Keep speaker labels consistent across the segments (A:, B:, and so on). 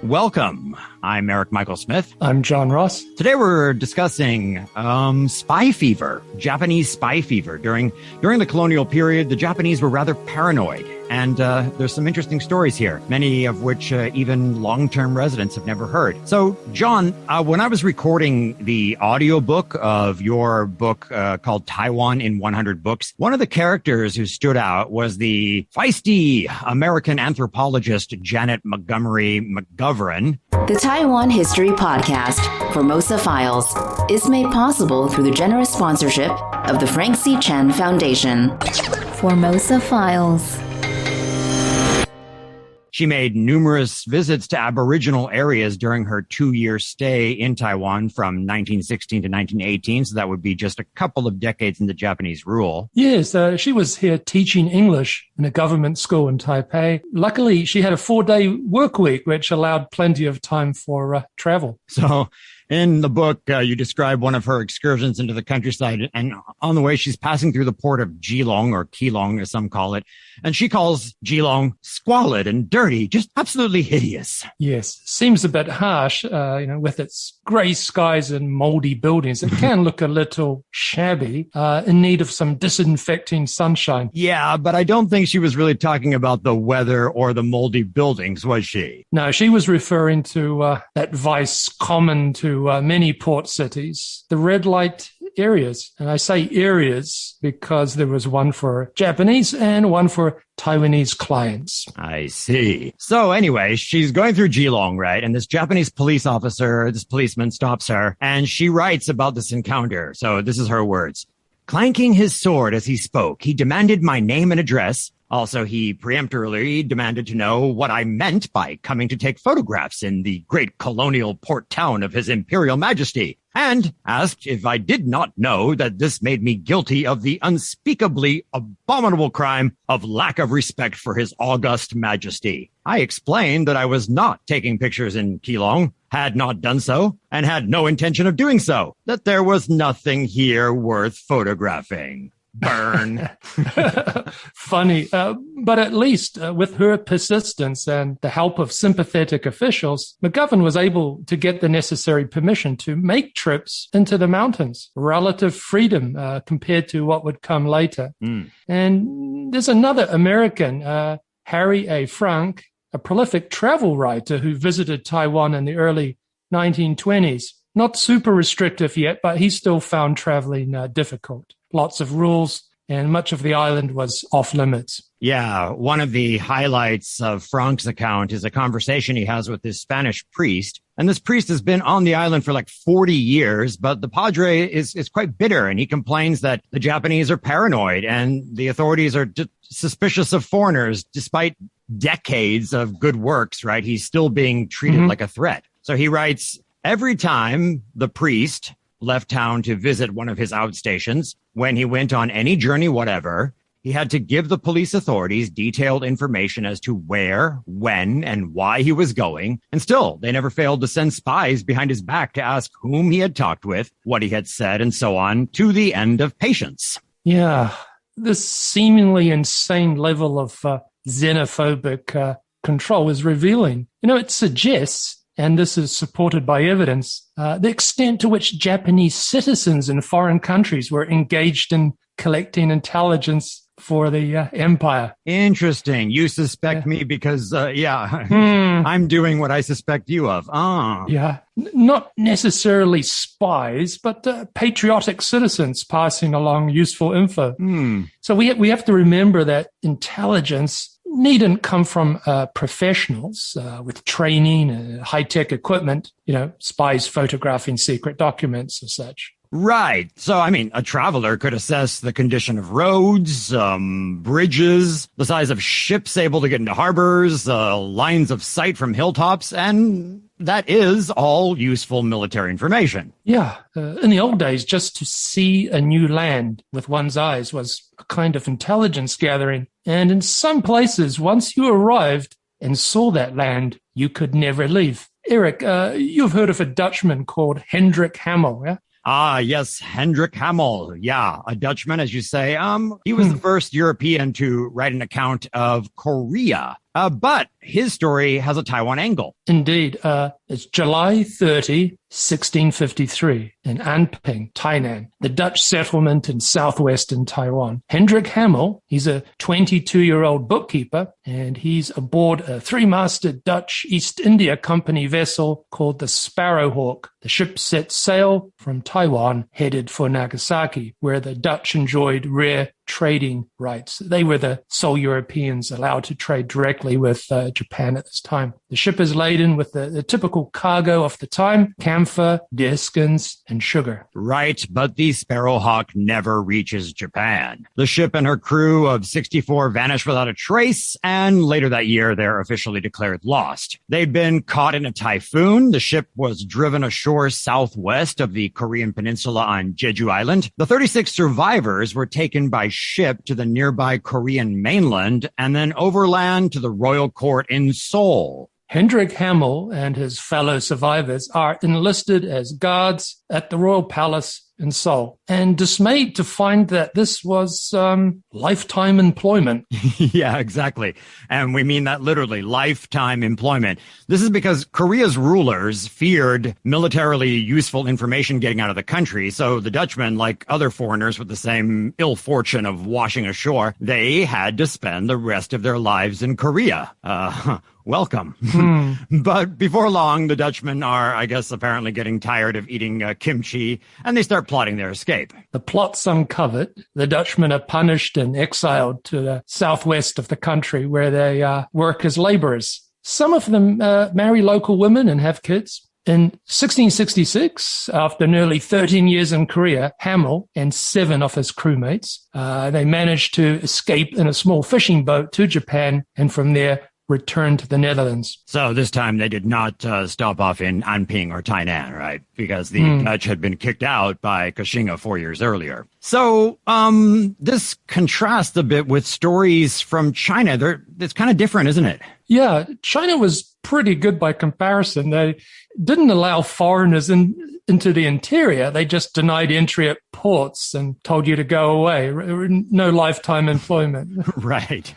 A: Welcome. I'm Eryk Michael Smith.
B: I'm John Ross.
A: Today we're discussing spy fever, Japanese spy fever. During the colonial period, the Japanese were rather paranoid. And there's some interesting stories here, many of which even long-term residents have never heard. So, John, when I was recording the audiobook of your book called Taiwan in 100 Books, one of the characters who stood out was the feisty American anthropologist Janet Montgomery McGovern.
C: The Taiwan History Podcast, Formosa Files, is made possible through the generous sponsorship of the Frank C. Chen Foundation.
D: Formosa Files.
A: She made numerous visits to Aboriginal areas during her 2-year stay in Taiwan from 1916 to 1918. So that would be just a couple of decades into Japanese rule.
B: Yes, she was here teaching English in a government school in Taipei. Luckily, she had a 4-day work week, which allowed plenty of time for travel.
A: So in the book, you describe one of her excursions into the countryside, and on the way, she's passing through the port of Geelong, or Keelong, as some call it, and she calls Geelong squalid and dirty, just absolutely hideous.
B: Yes, seems a bit harsh, with its grey skies and mouldy buildings. It can look a little shabby, in need of some disinfecting sunshine.
A: Yeah, but I don't think she was really talking about the weather or the mouldy buildings, was she?
B: No, she was referring to that vice common to many port cities, the red light areas. And I say areas because there was one for Japanese and one for Taiwanese clients.
A: I see. So anyway, she's going through Geelong, right? And this Japanese policeman stops her, and she writes about this encounter. So this is her words. Clanking his sword as he spoke, he demanded my name and address. Also, he peremptorily demanded to know what I meant by coming to take photographs in the great colonial port town of His Imperial Majesty, and asked if I did not know that this made me guilty of the unspeakably abominable crime of lack of respect for His August Majesty. I explained that I was not taking pictures in Keelong, had not done so, and had no intention of doing so, that there was nothing here worth photographing. Burn.
B: Funny. But at least with her persistence and the help of sympathetic officials, McGovern was able to get the necessary permission to make trips into the mountains. Relative freedom compared to what would come later. And there's another American, Harry A. Frank, a prolific travel writer who visited Taiwan in the early 1920s. Not super restrictive yet, but he still found traveling difficult. Lots of rules, and much of the island was off limits.
A: Yeah, one of the highlights of Frank's account is a conversation he has with this Spanish priest. And this priest has been on the island for like 40 years, but the padre is quite bitter, and he complains that the Japanese are paranoid and the authorities are suspicious of foreigners. Despite decades of good works, right? He's still being treated like a threat. So he writes, every time the priest left town to visit one of his outstations, when he went on any journey whatever, he had to give the police authorities detailed information as to where, when, and why he was going. And still, they never failed to send spies behind his back to ask whom he had talked with, what he had said, and so on, to the end of patience.
B: Yeah, this seemingly insane level of xenophobic control is revealing. It suggests, and this is supported by evidence, the extent to which Japanese citizens in foreign countries were engaged in collecting intelligence for the empire.
A: Interesting. You suspect me because, I'm doing what I suspect you of.
B: Yeah, not necessarily spies, but patriotic citizens passing along useful info. So we have to remember that intelligence needn't come from professionals with training and high-tech equipment, spies photographing secret documents or such.
A: Right. So, a traveler could assess the condition of roads, bridges, the size of ships able to get into harbors, lines of sight from hilltops, and that is all useful military information.
B: Yeah. In the old days, just to see a new land with one's eyes was a kind of intelligence gathering. And in some places, once you arrived and saw that land, you could never leave. Eryk, you've heard of a Dutchman called Hendrik Hamel, yeah?
A: Ah, yes, Hendrik Hamel. Yeah, a Dutchman, as you say. He was the first European to write an account of Korea. But his story has a Taiwan angle.
B: Indeed. It's July 30, 1653 in Anping, Tainan, the Dutch settlement in southwestern Taiwan. Hendrik Hamel, he's a 22-year-old bookkeeper, and he's aboard a three-masted Dutch East India Company vessel called the Sparrowhawk. The ship set sail from Taiwan, headed for Nagasaki, where the Dutch enjoyed rare trading rights. They were the sole Europeans allowed to trade directly with Japan at this time. The ship is laden with the typical cargo of the time: camphor, deerskins, and sugar.
A: Right, but the Sparrowhawk never reaches Japan. The ship and her crew of 64 vanish without a trace, and later that year, they're officially declared lost. They'd been caught in a typhoon. The ship was driven ashore southwest of the Korean peninsula on Jeju Island. The 36 survivors were taken by ship to the nearby Korean mainland and then overland to the royal court in Seoul.
B: Hendrik Hamel and his fellow survivors are enlisted as guards at the royal palace in Seoul, and dismayed to find that this was lifetime employment.
A: Yeah, exactly. And we mean that literally, lifetime employment. This is because Korea's rulers feared militarily useful information getting out of the country. So the Dutchmen, like other foreigners with the same ill fortune of washing ashore, they had to spend the rest of their lives in Korea. Welcome. But before long, the Dutchmen are, I guess, apparently getting tired of eating kimchi, and they start plotting their escape.
B: The plot's uncovered. The Dutchmen are punished and exiled to the southwest of the country, where they work as laborers. Some of them marry local women and have kids. In 1666, after nearly 13 years in Korea, Hamel and 7 of his crewmates, they managed to escape in a small fishing boat to Japan, and from there returned to the Netherlands.
A: So this time they did not stop off in Anping or Tainan, right? Because the Dutch had been kicked out by Kaohsiung 4 years earlier. So this contrasts a bit with stories from China. It's kind of different, isn't it?
B: Yeah, China was pretty good by comparison. They didn't allow foreigners into the interior. They just denied entry at ports and told you to go away. No lifetime employment.
A: Right.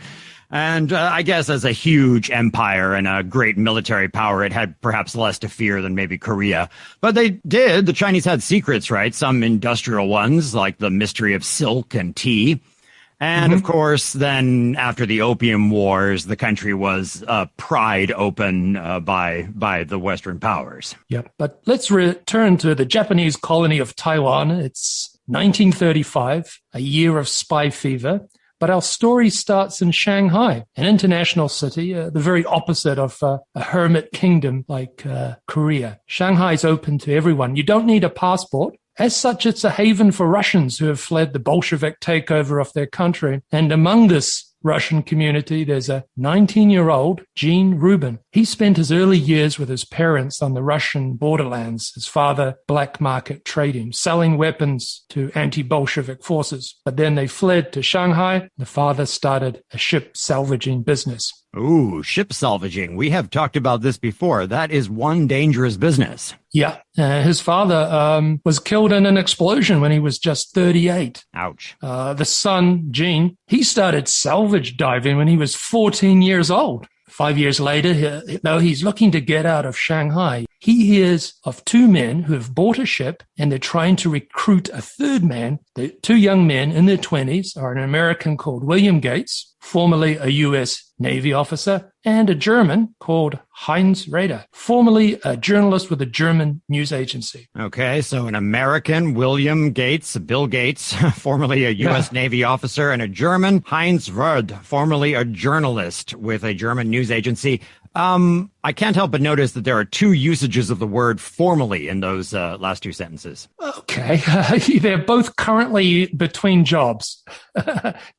A: And I guess as a huge empire and a great military power, it had perhaps less to fear than maybe Korea. But the Chinese had secrets, right? Some industrial ones, like the mystery of silk and tea. And of course, then after the Opium Wars, the country was pried open by the Western powers.
B: Yep. But let's return to the Japanese colony of Taiwan. It's 1935, a year of spy fever. But our story starts in Shanghai, an international city, the very opposite of a hermit kingdom like Korea. Shanghai's open to everyone. You don't need a passport. As such, it's a haven for Russians who have fled the Bolshevik takeover of their country. And among this Russian community, there's a 19-year-old, Gene Rubin. He spent his early years with his parents on the Russian borderlands, his father black market trading, selling weapons to anti-Bolshevik forces. But then they fled to Shanghai. The father started a ship salvaging business.
A: Ooh, ship salvaging. We have talked about this before. That is one dangerous business.
B: Yeah. His father was killed in an explosion when he was just 38.
A: Ouch.
B: The son, Gene, he started salvage diving when he was 14 years old. 5 years later, though, he's looking to get out of Shanghai. He hears of 2 men who have bought a ship, and they're trying to recruit a third man. The 2 young men in their 20s are an American called William Gates, formerly a U.S. Navy officer, and a German called Heinz Raeder, formerly a journalist with a German news agency.
A: Okay, so an American, William Gates, Bill Gates, formerly a U.S. Navy officer, and a German, Heinz Raeder, formerly a journalist with a German news agency. I can't help but notice that there are 2 usages of the word formally in those last 2 sentences.
B: Okay. They're both currently between jobs.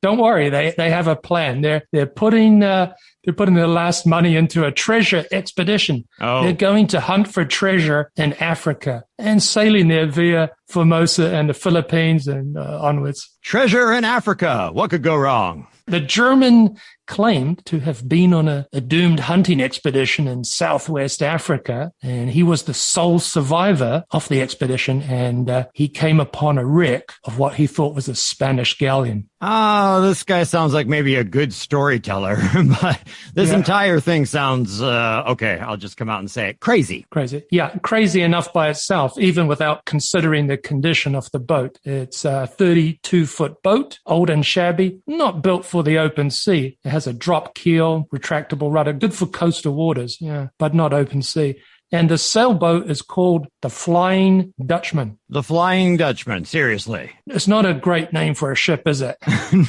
B: Don't worry. They have a plan. They're putting their last money into a treasure expedition.
A: Oh.
B: They're going to hunt for treasure in Africa and sailing there via Formosa and the Philippines and onwards.
A: Treasure in Africa. What could go wrong?
B: The German claimed to have been on a doomed hunting expedition in Southwest Africa, and he was the sole survivor of the expedition, and he came upon a wreck of what he thought was a Spanish galleon.
A: Oh, this guy sounds like maybe a good storyteller, but this entire thing sounds, okay, I'll just come out and say it, crazy.
B: Crazy. Yeah, crazy enough by itself, even without considering the condition of the boat. It's a 32-foot boat, old and shabby, not built for the open sea. It has a drop keel, retractable rudder, good for coastal waters, but not open sea. And the sailboat is called the Flying Dutchman.
A: The Flying Dutchman, seriously.
B: It's not a great name for a ship, is it?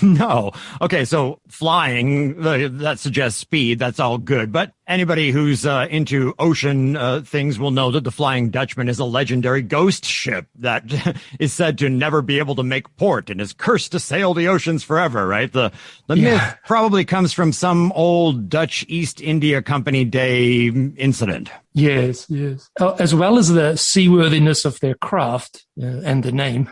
A: No. Okay, so flying, that suggests speed. That's all good. But anybody who's into ocean things will know that the Flying Dutchman is a legendary ghost ship that is said to never be able to make port and is cursed to sail the oceans forever, right? The myth probably comes from some old Dutch East India Company Day incident.
B: Yes. As well as the seaworthiness of their craft and the name,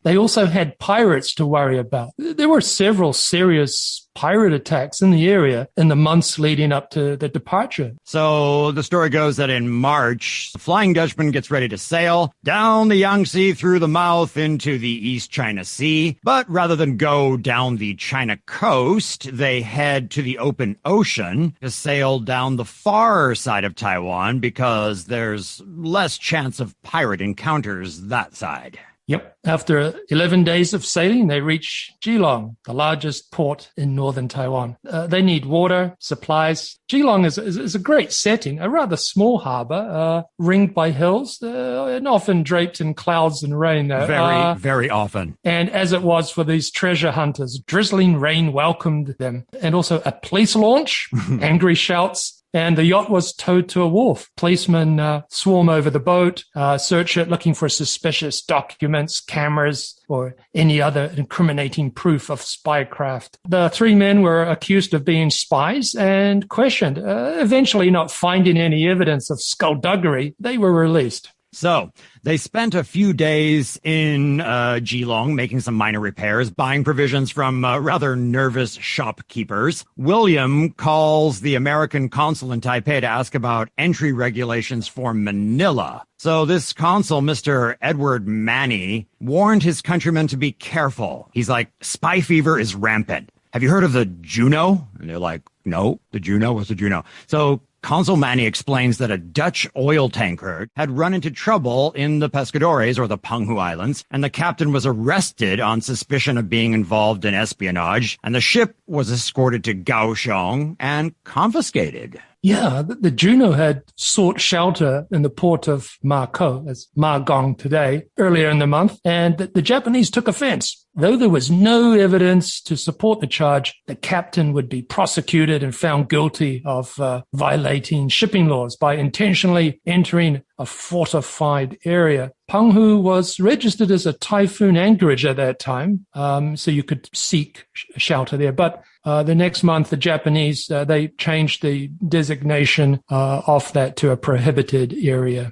B: they also had pirates to worry about. There were several serious pirate attacks in the area in the months leading up to the departure.
A: So the story goes that in March, the Flying Dutchman gets ready to sail down the Yangtze through the mouth into the East China Sea. But rather than go down the China coast, they head to the open ocean to sail down the far side of Taiwan because there's less chance of pirate encounters that side.
B: Yep. After 11 days of sailing, they reach Geelong, the largest port in northern Taiwan. They need water, supplies. Geelong is a great setting, a rather small harbor, ringed by hills, and often draped in clouds and rain.
A: Very often.
B: And as it was for these treasure hunters, drizzling rain welcomed them. And also a police launch, angry shouts, and the yacht was towed to a wharf. Policemen swarm over the boat, search it, looking for suspicious documents, cameras, or any other incriminating proof of spycraft. The three men were accused of being spies and questioned. Eventually, not finding any evidence of skullduggery, they were released.
A: So they spent a few days in Geelong making some minor repairs, buying provisions from rather nervous shopkeepers. William calls the American consul in Taipei to ask about entry regulations for Manila. So this consul, Mr. Edward Manny, warned his countrymen to be careful. He's like, spy fever is rampant. Have you heard of the Juno? And they're like, no, the Juno? What's the Juno? So Consul Manny explains that a Dutch oil tanker had run into trouble in the Pescadores, or the Penghu Islands, and the captain was arrested on suspicion of being involved in espionage, and the ship was escorted to Kaohsiung and confiscated.
B: Yeah, the Juno had sought shelter in the port of Mako, as Magong today, earlier in the month, and the Japanese took offense. Though there was no evidence to support the charge, the captain would be prosecuted and found guilty of violating shipping laws by intentionally entering a fortified area. Penghu was registered as a typhoon anchorage at that time, so you could seek shelter there. But the next month, the Japanese, they changed the designation of that to a prohibited area.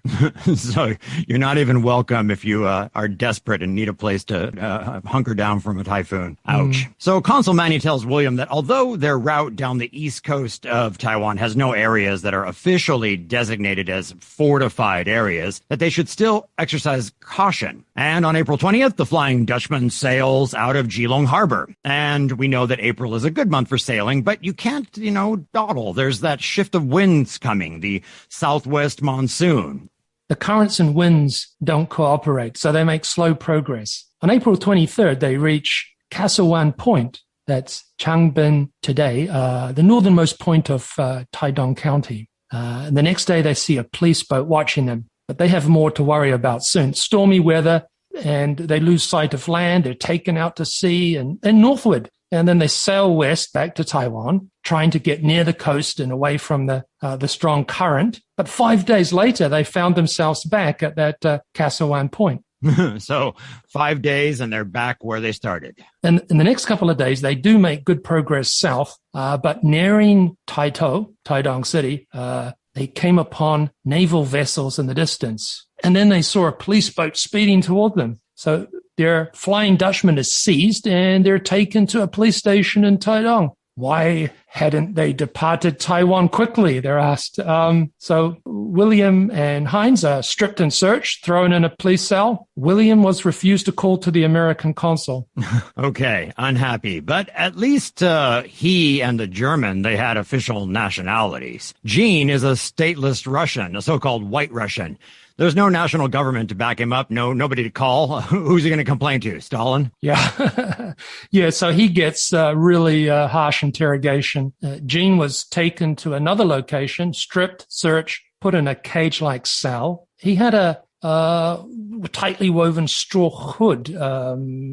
A: So you're not even welcome if you are desperate and need a place to hunker down from a typhoon. Ouch. So Consul Manny tells William that although their route down the east coast of Taiwan has no areas that are officially designated as fortified areas, that they should still exercise caution. And on April 20th, the Flying Dutchman sails out of Geelong Harbor. And we know that April is a good month for sailing, but you can't, dawdle. There's that shift of winds coming, the southwest monsoon.
B: The currents and winds don't cooperate, so they make slow progress. On April 23rd, they reach Kaohsiung Point. That's Changbin today, the northernmost point of Taidong County. And the next day, they see a police boat watching them, but they have more to worry about soon. Stormy weather, and they lose sight of land. They're taken out to sea and northward. And then they sail west back to Taiwan, trying to get near the coast and away from the strong current. But 5 days later, they found themselves back at that Kaohsiung Point.
A: So 5 days and they're back where they started.
B: And in the next couple of days, they do make good progress south, but nearing Taidong City, they came upon naval vessels in the distance. And then they saw a police boat speeding toward them. So their Flying Dutchman is seized and they're taken to a police station in Taidong. Why Hadn't they departed Taiwan quickly? They're asked. So William and Heinz are stripped and searched, thrown in a police cell. William was refused to call to the American consul.
A: Okay, unhappy. But at least he and the German, they had official nationalities. Gene is a stateless Russian, a so-called white Russian. There's no national government to back him up, nobody to call. Who's he going to complain to? Stalin?
B: Yeah. Yeah, so he gets really harsh interrogation. Gene was taken to another location, stripped, searched, put in a cage-like cell. He had a tightly woven straw hood,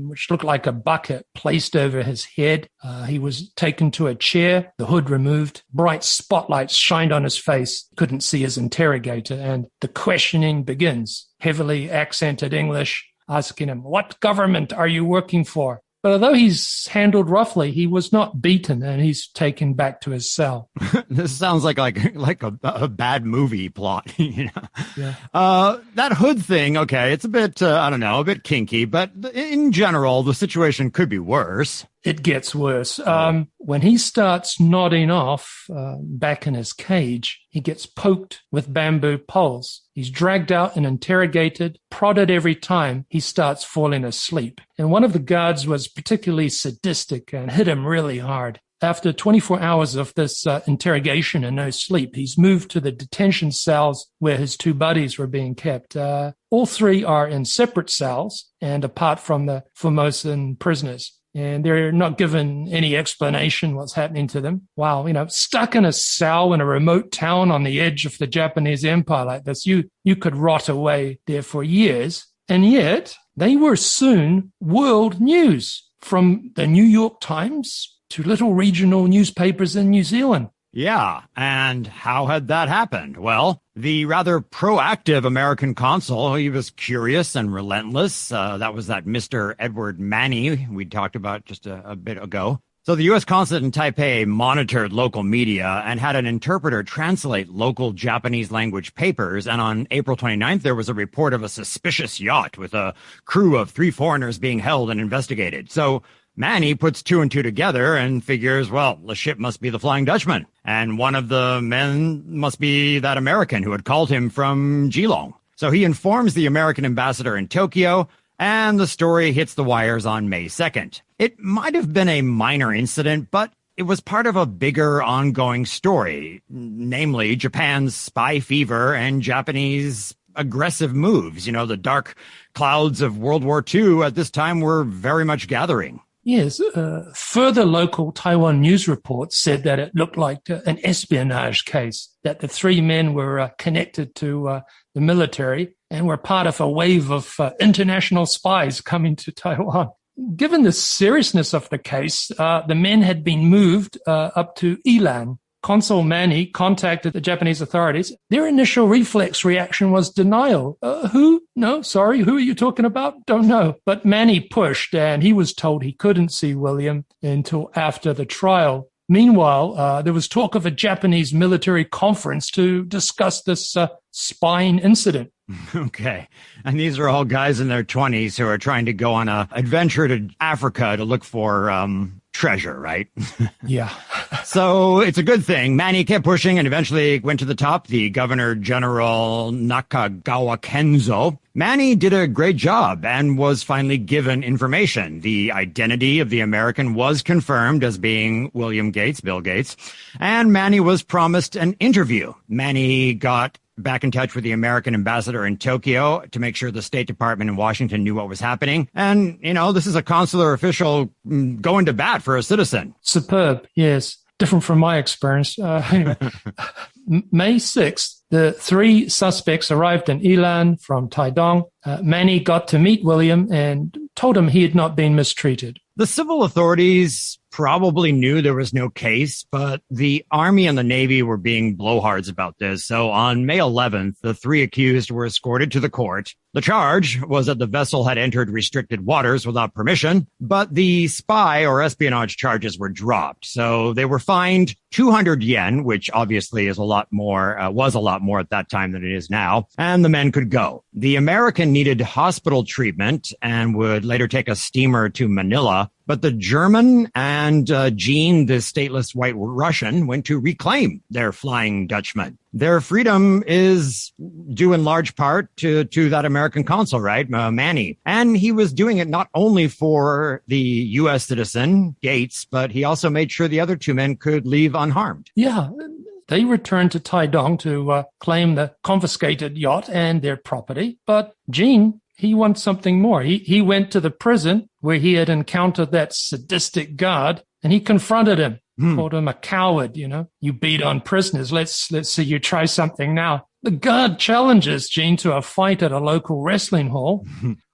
B: which looked like a bucket, placed over his head. He was taken to a chair, the hood removed. Bright spotlights shined on his face. Couldn't see his interrogator, and the questioning begins. Heavily accented English, asking him, "What government are you working for?" But although he's handled roughly, he was not beaten, and he's taken back to his cell.
A: This sounds like a bad movie plot. You know?
B: Yeah.
A: That hood thing, okay, it's a bit, a bit kinky, but in general, the situation could be worse.
B: It gets worse. When he starts nodding off back in his cage, he gets poked with bamboo poles. He's dragged out and interrogated, prodded every time he starts falling asleep. And one of the guards was particularly sadistic and hit him really hard. After 24 hours of this interrogation and no sleep, he's moved to the detention cells where his two buddies were being kept. All three are in separate cells and apart from the Formosan prisoners. And they're not given any explanation what's happening to them. Wow, stuck in a cell in a remote town on the edge of the Japanese Empire like this, you could rot away there for years. And yet, they were soon world news, from the New York Times to little regional newspapers in New Zealand.
A: Yeah, and how had that happened? Well, the rather proactive American consul, he was curious and relentless. That was that Mr. Edward Manny we talked about just a bit ago. So the U.S. consulate in Taipei monitored local media and had an interpreter translate local Japanese language papers. And on April 29th, there was a report of a suspicious yacht with a crew of 3 foreigners being held and investigated. So Manny puts 2 and 2 together and figures, well, the ship must be the Flying Dutchman. And one of the men must be that American who had called him from Geelong. So he informs the American ambassador in Tokyo, and the story hits the wires on May 2nd. It might have been a minor incident, but it was part of a bigger ongoing story, namely Japan's spy fever and Japanese aggressive moves. The dark clouds of World War II at this time were very much gathering.
B: Yes, further local Taiwan news reports said that it looked like an espionage case, that the 3 men were connected to the military and were part of a wave of international spies coming to Taiwan. Given the seriousness of the case, the men had been moved up to Ilan. Consul Manny contacted the Japanese authorities. Their initial reflex reaction was denial. Who? No, sorry, who are you talking about? Don't know. But Manny pushed, and he was told he couldn't see William until after the trial. Meanwhile, there was talk of a Japanese military conference to discuss this spying incident.
A: Okay. And these are all guys in their 20s who are trying to go on an adventure to Africa to look for treasure, right?
B: Yeah.
A: So it's a good thing. Manny kept pushing and eventually went to the top, the Governor General Nakagawa Kenzo. Manny did a great job and was finally given information. The identity of the American was confirmed as being William Gates, Bill Gates, and Manny was promised an interview. Manny got back in touch with the American ambassador in Tokyo to make sure the State Department in Washington knew what was happening. And, this is a consular official going to bat for a citizen.
B: Superb, yes. Different from my experience. Anyway, May 6th, the 3 suspects arrived in Ilan from Taidong. Manny got to meet William and told him he had not been mistreated.
A: The civil authorities probably knew there was no case, but the Army and the Navy were being blowhards about this. So on May 11th, the 3 accused were escorted to the court. The charge was that the vessel had entered restricted waters without permission, but the spy or espionage charges were dropped. So they were fined 200 yen, which obviously is was a lot more at that time than it is now, and the men could go. The American needed hospital treatment and would later take a steamer to Manila, But the German and Jean, the stateless white Russian, went to reclaim their Flying Dutchman. Their freedom is due in large part to that American consul, right, Manny. And he was doing it not only for the U.S. citizen, Gates, but he also made sure the other two men could leave unharmed.
B: Yeah. They returned to Taidong to claim the confiscated yacht and their property. But Jean, he wants something more. He went to the prison where he had encountered that sadistic guard, and he confronted him. Called him a coward, You beat on prisoners. Let's see you try something now. The guard challenges Jean to a fight at a local wrestling hall.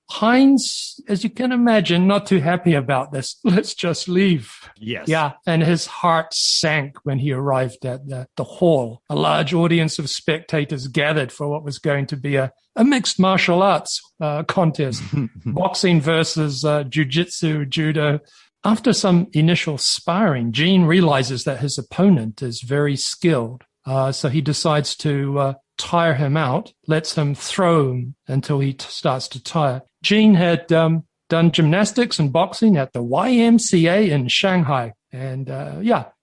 B: Heinz, as you can imagine, not too happy about this. Let's just leave.
A: Yes.
B: Yeah. And his heart sank when he arrived at the hall. A large audience of spectators gathered for what was going to be a mixed martial arts contest. Boxing versus jiu-jitsu, judo. After some initial sparring, Jean realizes that his opponent is very skilled. So he decides to tire him out, lets him throw him until he starts to tire. Jean had done gymnastics and boxing at the YMCA in Shanghai, and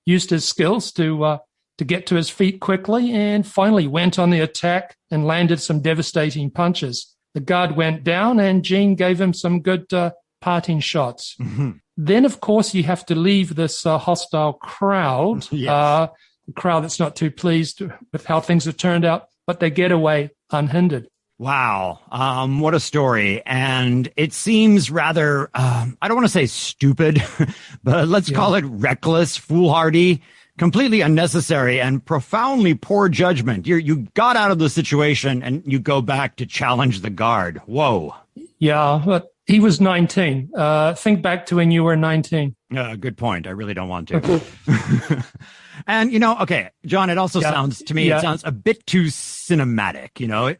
B: used his skills to get to his feet quickly, and finally went on the attack and landed some devastating punches. The guard went down, and Jean gave him some good parting shots. Then, of course, you have to leave this hostile crowd, a crowd that's not too pleased with how things have turned out, but they get away unhindered.
A: Wow. What a story. And it seems rather, I don't want to say stupid, but let's call it reckless, foolhardy, completely unnecessary, and profoundly poor judgment. You got out of the situation and you go back to challenge the guard. Whoa. Yeah,
B: but he was 19. Think back to when you were 19.
A: Good point. I really don't want to. And, okay, John, it also sounds to me, it sounds a bit too cinematic.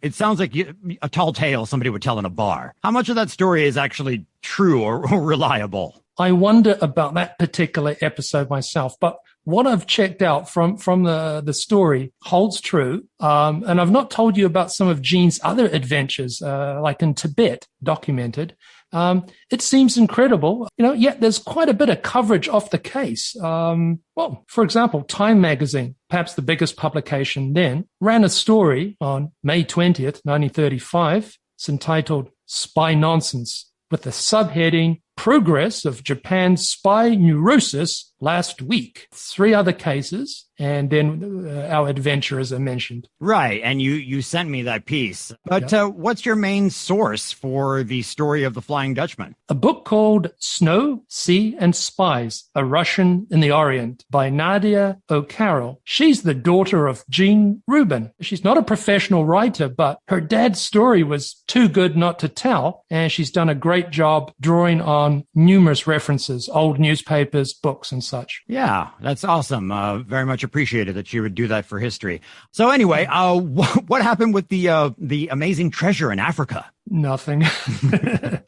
A: It sounds like a tall tale somebody would tell in a bar. How much of that story is actually true or reliable?
B: I wonder about that particular episode myself, but what I've checked out from the story holds true. And I've not told you about some of Jean's other adventures, like in Tibet, documented. It seems incredible. Yet there's quite a bit of coverage of the case. For example, Time magazine, perhaps the biggest publication then, ran a story on May 20th, 1935. It's entitled Spy Nonsense, with the subheading, Progress of Japan's Spy Neurosis Last Week. 3 other cases, and then our adventurers are mentioned.
A: Right, and you sent me that piece. But what's your main source for the story of the Flying Dutchman?
B: A book called Snow, Sea, and Spies, A Russian in the Orient by Nadia O'Carroll. She's the daughter of Jean Rubin. She's not a professional writer, but her dad's story was too good not to tell, and she's done a great job drawing on numerous references, old newspapers, books, and such.
A: Yeah, that's awesome. Very much appreciated that you would do that for history. So anyway, what happened with the amazing treasure in Africa?
B: Nothing.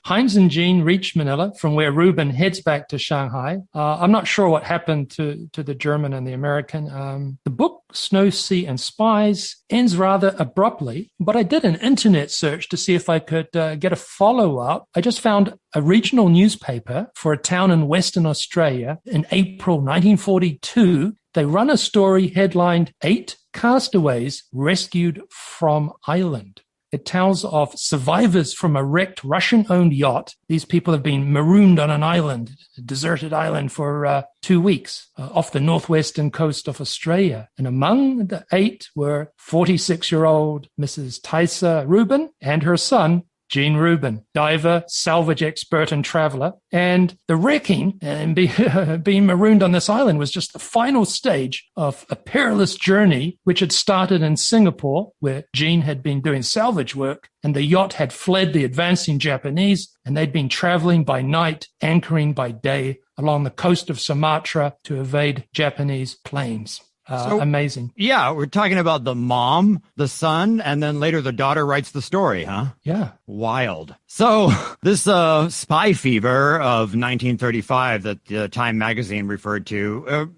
B: Heinz and Jean reach Manila, from where Rubin heads back to Shanghai. I'm not sure what happened to the German and the American. The book, Snow, Sea, and Spies, ends rather abruptly, but I did an internet search to see if I could get a follow-up. I just found a regional newspaper for a town in Western Australia in April 1942. They run a story headlined 8 Castaways Rescued from Island. It tells of survivors from a wrecked Russian-owned yacht. These people have been marooned on an island, a deserted island, for 2 weeks off the northwestern coast of Australia. And among the 8 were 46-year-old Mrs. Thaisa Rubin and her son, Jean Rubin, diver, salvage expert, and traveler. And the wrecking and being marooned on this island was just the final stage of a perilous journey, which had started in Singapore, where Jean had been doing salvage work, and the yacht had fled the advancing Japanese, and they'd been traveling by night, anchoring by day along the coast of Sumatra to evade Japanese planes. Amazing.
A: Yeah, we're talking about the mom, the son, and then later the daughter writes the story, huh?
B: Yeah.
A: Wild. So this spy fever of 1935 that Time magazine referred to,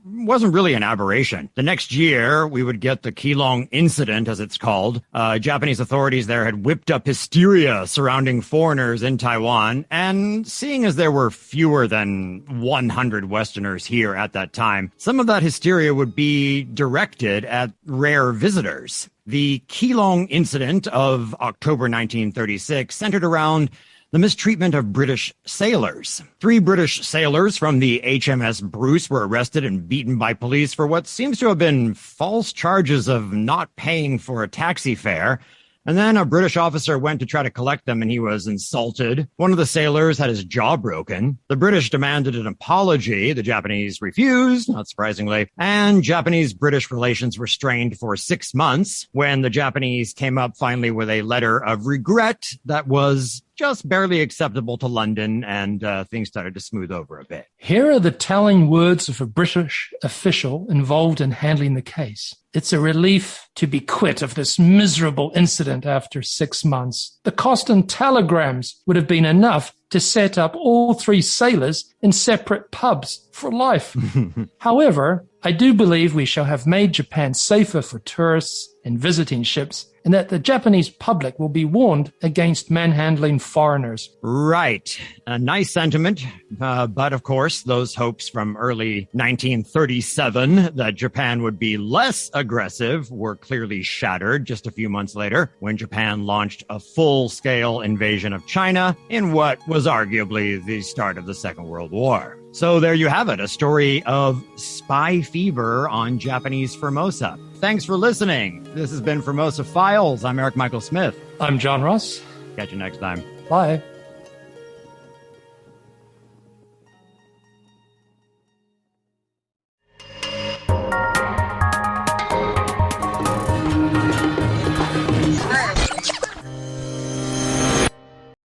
A: wasn't really an aberration. The next year, we would get the Keelung incident, as it's called. Japanese authorities there had whipped up hysteria surrounding foreigners in Taiwan, and seeing as there were fewer than 100 Westerners here at that time, some of that hysteria would be directed at rare visitors. The Keelung incident of October 1936 centered around the mistreatment of British sailors. 3 British sailors from the HMS Bruce were arrested and beaten by police for what seems to have been false charges of not paying for a taxi fare. And then a British officer went to try to collect them, and he was insulted. One of the sailors had his jaw broken. The British demanded an apology. The Japanese refused, not surprisingly. And Japanese-British relations were strained for 6 months when the Japanese came up finally with a letter of regret that was just barely acceptable to London, and things started to smooth over a bit.
B: Here are the telling words of a British official involved in handling the case. It's a relief to be quit of this miserable incident after 6 months. The cost in telegrams would have been enough to set up all 3 sailors in separate pubs for life. However, I do believe we shall have made Japan safer for tourists and visiting ships, and that the Japanese public will be warned against manhandling foreigners.
A: Right. A nice sentiment. But of course, those hopes from early 1937 that Japan would be less aggressive were clearly shattered just a few months later when Japan launched a full-scale invasion of China in what was arguably the start of the Second World War. So there you have it, a story of spy fever on Japanese Formosa. Thanks for listening. This has been Formosa Files. I'm Eryk Michael Smith.
B: I'm John Ross.
A: Catch you next time.
B: Bye.